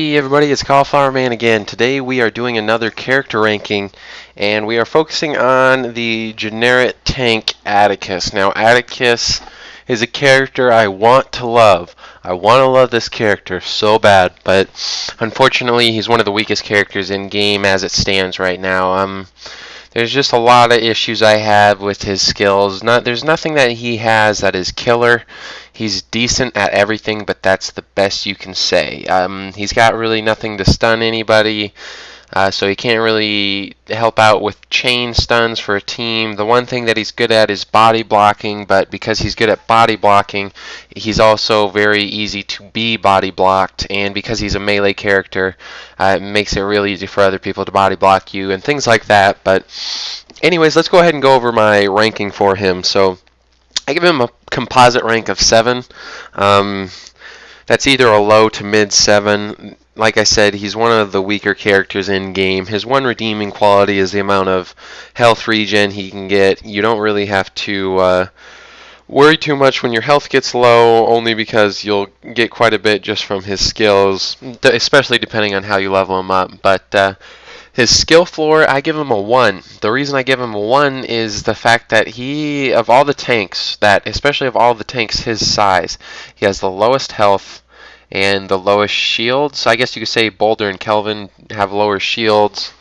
Hey everybody, it's Cauliflower Man again. Today we are doing another character ranking, and we are focusing on the generic tank Attikus. Now Attikus is a character I want to love. I want to love this character so bad, but unfortunately he's one of the weakest characters in game as it stands right now. There's just a lot of issues I have with his skills. There's nothing that he has that is killer. He's decent at everything, but that's the best you can say. He's got really nothing to stun anybody, so he can't really help out with chain stuns for a team. The one thing that he's good at is body blocking, but because he's good at body blocking, he's also very easy to be body blocked, and because he's a melee character, it makes it really easy for other people to body block you and things like that. But anyways, let's go ahead and go over my ranking for him. So I give him a composite rank of 7. That's either a low to mid 7. Like I said, he's one of the weaker characters in game. His one redeeming quality is the amount of health regen he can get. You don't really have to worry too much when your health gets low, only because you'll get quite a bit just from his skills, especially depending on how you level him up. But his skill floor, I give him a 1. The reason I give him a 1 is the fact that of all the tanks, especially of all the tanks his size, he has the lowest health and the lowest shields. I guess you could say Boulder and Kelvin have lower shields,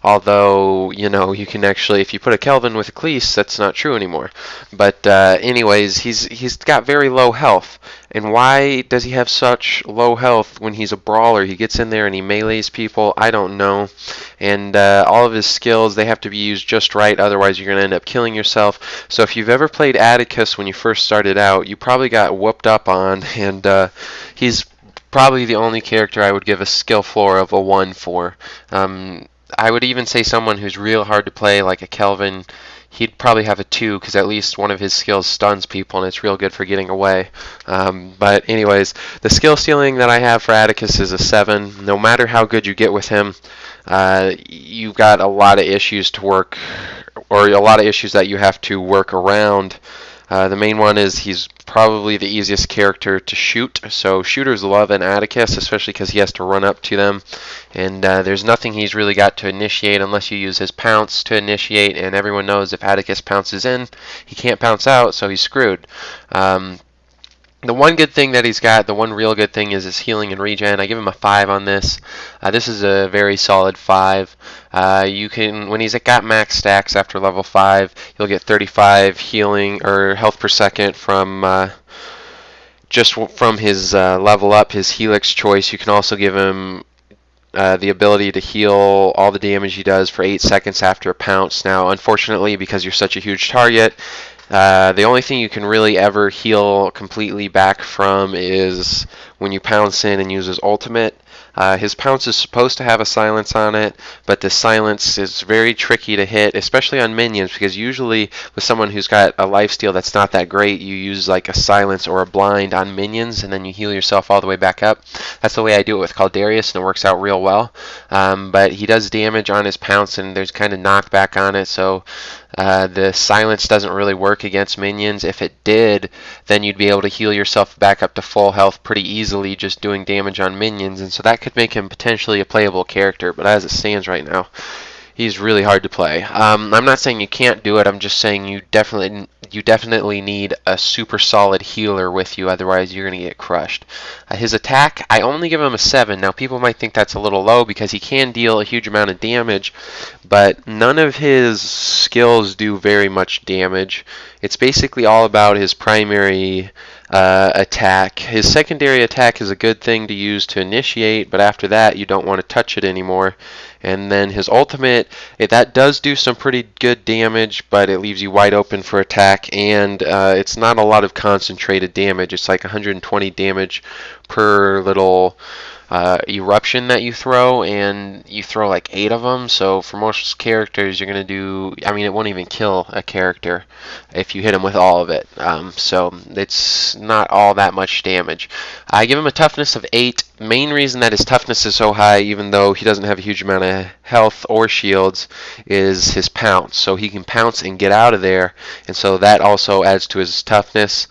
although, you can actually, if you put a Kelvin with a Cleese, that's not true anymore. But anyways, he's got very low health. And why does he have such low health when he's a brawler? He gets in there and he melees people. I don't know. And all of his skills, they have to be used just right, otherwise you're going to end up killing yourself. So if you've ever played Attikus when you first started out, you probably got whooped up on, and he's probably the only character I would give a skill floor of a 1 for. I would even say someone who's real hard to play, like a Kelvin, he'd probably have a 2, because at least one of his skills stuns people, and it's real good for getting away. But anyways, the skill ceiling that I have for Attikus is a 7. No matter how good you get with him, you've got a lot of issues to work, or a lot of issues that you have to work around. The main one is he's probably the easiest character to shoot, so shooters love an Attikus, especially because he has to run up to them, and there's nothing he's really got to initiate unless you use his pounce to initiate, and everyone knows if Attikus pounces in, he can't pounce out, so he's screwed. The one good thing that he's got, the one real good thing, is his healing and regen. I give him a 5 on this. This is a very solid 5. When he's got max stacks after level 5, you'll get 35 healing or health per second from just from his level up, his helix choice. You can also give him the ability to heal all the damage he does for 8 seconds after a pounce. Now, unfortunately, because you're such a huge target, the only thing you can really ever heal completely back from is when you pounce in and use his ultimate. His pounce is supposed to have a silence on it, but the silence is very tricky to hit, especially on minions, because usually with someone who's got a lifesteal that's not that great, you use like a silence or a blind on minions, and then you heal yourself all the way back up. That's the way I do it with Caldarius, and it works out real well. But he does damage on his pounce, and there's kind of knockback on it, so the silence doesn't really work against minions. If it did, then you'd be able to heal yourself back up to full health pretty easily just doing damage on minions, and so that could make him potentially a playable character, but as it stands right now, he's really hard to play. I'm not saying you can't do it, I'm just saying you definitely need a super solid healer with you, otherwise you're going to get crushed. His attack, I only give him a 7. Now people might think that's a little low because he can deal a huge amount of damage, but none of his skills do very much damage. It's basically all about his primary attack. His secondary attack is a good thing to use to initiate, but after that you don't want to touch it anymore. And then his ultimate, that does do some pretty good damage, but it leaves you wide open for attack, and it's not a lot of concentrated damage. It's like 120 damage per little eruption that you throw, and you throw like 8 of them, so for most characters you're going to do, it won't even kill a character if you hit him with all of it, so it's not all that much damage. I give him a toughness of 8. Main reason that his toughness is so high, even though he doesn't have a huge amount of health or shields, is his pounce. So he can pounce and get out of there, and so that also adds to his toughness.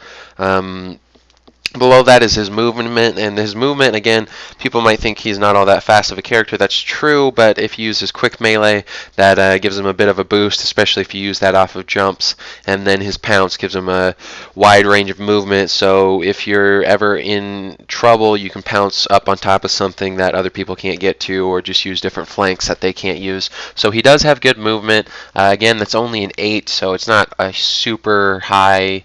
Below that is his movement, and his movement, again, people might think he's not all that fast of a character. That's true, but if you use his quick melee, that gives him a bit of a boost, especially if you use that off of jumps. And then his pounce gives him a wide range of movement, so if you're ever in trouble, you can pounce up on top of something that other people can't get to, or just use different flanks that they can't use. So he does have good movement. Again, that's only an 8, so it's not a super high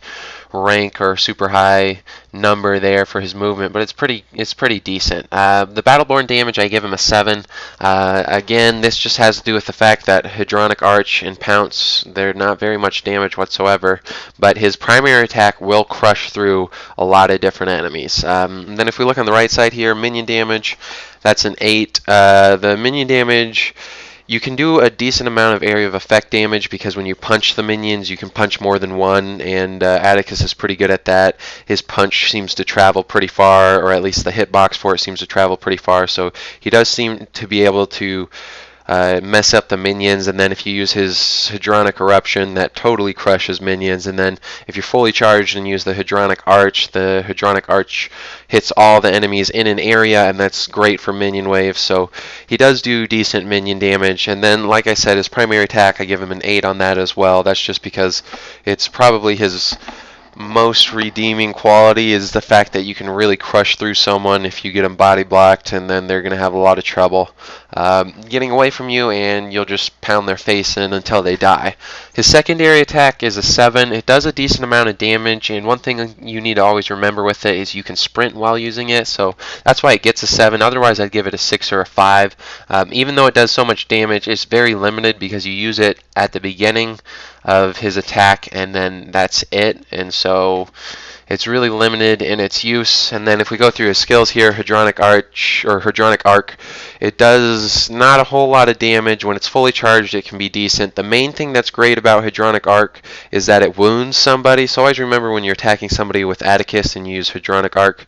rank or super high number there for his movement, but it's pretty decent. The Battleborn damage, I give him a 7. Again, this just has to do with the fact that Hadronic Arch and Pounce, they're not very much damage whatsoever, but his primary attack will crush through a lot of different enemies. Then if we look on the right side here, minion damage, that's an 8. The minion damage, you can do a decent amount of area of effect damage because when you punch the minions, you can punch more than one, and Attikus is pretty good at that. His punch seems to travel pretty far, or at least the hitbox for it seems to travel pretty far, so he does seem to be able to mess up the minions, and then if you use his Hadronic Eruption, that totally crushes minions, and then if you're fully charged and use the Hadronic Arch hits all the enemies in an area, and that's great for minion waves, so he does do decent minion damage. And then, like I said, his primary attack, I give him an 8 on that as well. That's just because it's probably his most redeeming quality is the fact that you can really crush through someone if you get them body blocked, and then they're going to have a lot of trouble getting away from you, and you'll just pound their face in until they die. His secondary attack is a 7. It does a decent amount of damage, and one thing you need to always remember with it is you can sprint while using it, so that's why it gets a 7. Otherwise, I'd give it a 6 or a 5. Even though it does so much damage, it's very limited because you use it at the beginning of his attack, and then that's it, and so it's really limited in its use. And then if we go through his skills here, Hadronic Arch or Hadronic Arc, it does not a whole lot of damage. When it's fully charged, it can be decent. The main thing that's great about Hadronic Arc is that it wounds somebody. So always remember when you're attacking somebody with Attikus and you use Hadronic Arc.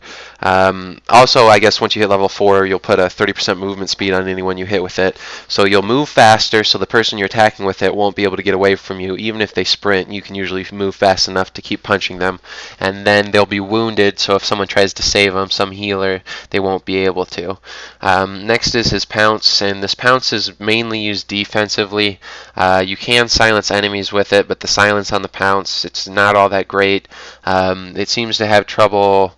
Also, I guess once you hit level 4, you'll put a 30% movement speed on anyone you hit with it. So you'll move faster, so the person you're attacking with it won't be able to get away from you. Even if they sprint, you can usually move fast enough to keep punching them. And then they'll be wounded, so if someone tries to save them, some healer, they won't be able to. Next is his Pounce, and this Pounce is mainly used defensively. You can silence enemies with it, but the silence on the Pounce, it's not all that great. It seems to have trouble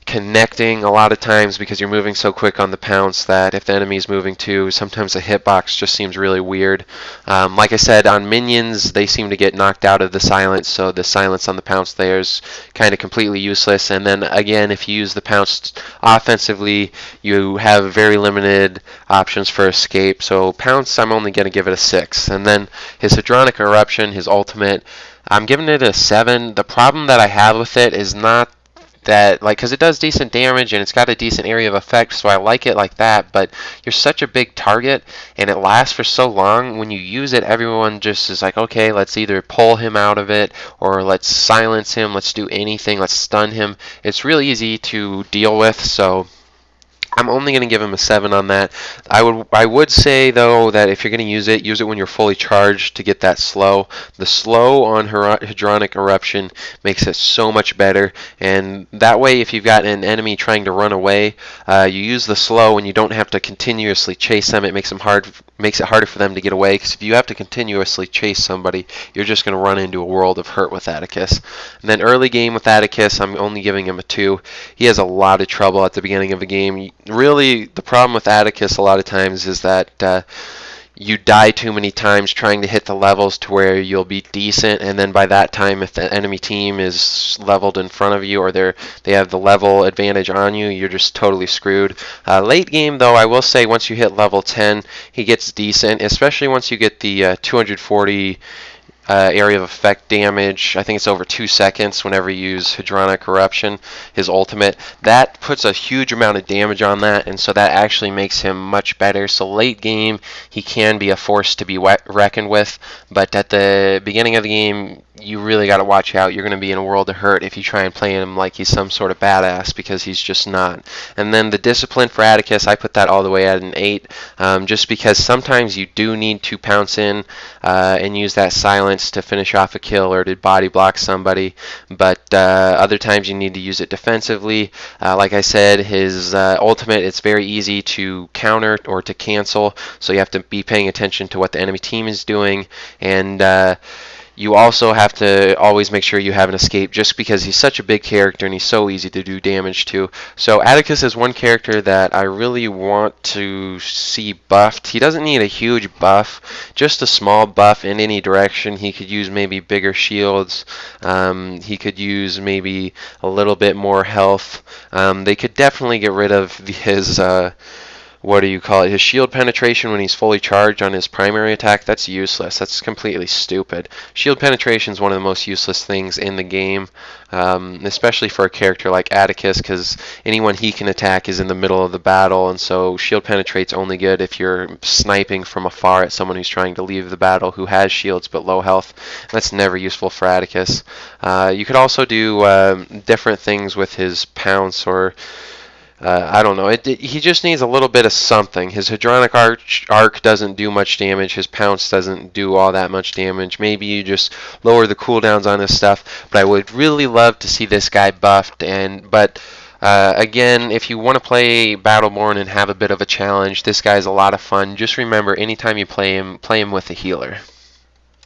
connecting a lot of times because you're moving so quick on the Pounce that if the enemy's moving too, sometimes the hitbox just seems really weird. Like I said, on minions, they seem to get knocked out of the silence, so the silence on the Pounce there is kind of completely useless. And then again, if you use the Pounce offensively, you have very limited options for escape. So Pounce, I'm only going to give it a 6. And then his Hadronic Eruption, his ultimate, I'm giving it a 7. The problem that I have with it is not that, like, because it does decent damage and it's got a decent area of effect, so I like it like that, but you're such a big target and it lasts for so long. When you use it, everyone just is like, okay, let's either pull him out of it or let's silence him, let's do anything, let's stun him. It's really easy to deal with, so I'm only going to give him a 7 on that. I would say, though, that if you're going to use it when you're fully charged to get that slow. The slow on Hadronic Eruption makes it so much better, and that way if you've got an enemy trying to run away, you use the slow and you don't have to continuously chase them. It makes it harder for them to get away, because if you have to continuously chase somebody, you're just going to run into a world of hurt with Attikus. And then early game with Attikus, I'm only giving him a 2. He has a lot of trouble at the beginning of the game. Really, the problem with Attikus a lot of times is that you die too many times trying to hit the levels to where you'll be decent, and then by that time, if the enemy team is leveled in front of you or they have the level advantage on you, you're just totally screwed. Late game, though, I will say once you hit level 10, he gets decent, especially once you get the 240 area of effect damage. I think it's over 2 seconds whenever you use Hadronic Eruption, his ultimate. That puts a huge amount of damage on that, and so that actually makes him much better. So late game, he can be a force to be reckoned with, but at the beginning of the game, you really got to watch out. You're going to be in a world of hurt if you try and play him like he's some sort of badass, because he's just not. And then the discipline for Attikus, I put that all the way at an 8, just because sometimes you do need to pounce in and use that silence to finish off a kill or to body block somebody, but other times you need to use it defensively. Like I said, his ultimate, it's very easy to counter or to cancel, so you have to be paying attention to what the enemy team is doing, and you also have to always make sure you have an escape, just because he's such a big character and he's so easy to do damage to. So Attikus is one character that I really want to see buffed. He doesn't need a huge buff, just a small buff in any direction. He could use maybe bigger shields. He could use maybe a little bit more health. They could definitely get rid of his what do you call it? His shield penetration when he's fully charged on his primary attack. That's useless. That's completely stupid. Shield penetration is one of the most useless things in the game, especially for a character like Attikus, because anyone he can attack is in the middle of the battle, and so shield penetrate's only good if you're sniping from afar at someone who's trying to leave the battle who has shields but low health. That's never useful for Attikus. You could also do different things with his pounce, or I don't know. He just needs a little bit of something. His Hadronic Arc doesn't do much damage. His Pounce doesn't do all that much damage. Maybe you just lower the cooldowns on his stuff. But I would really love to see this guy buffed. But again, if you want to play Battleborn and have a bit of a challenge, this guy's a lot of fun. Just remember, anytime you play him with a healer.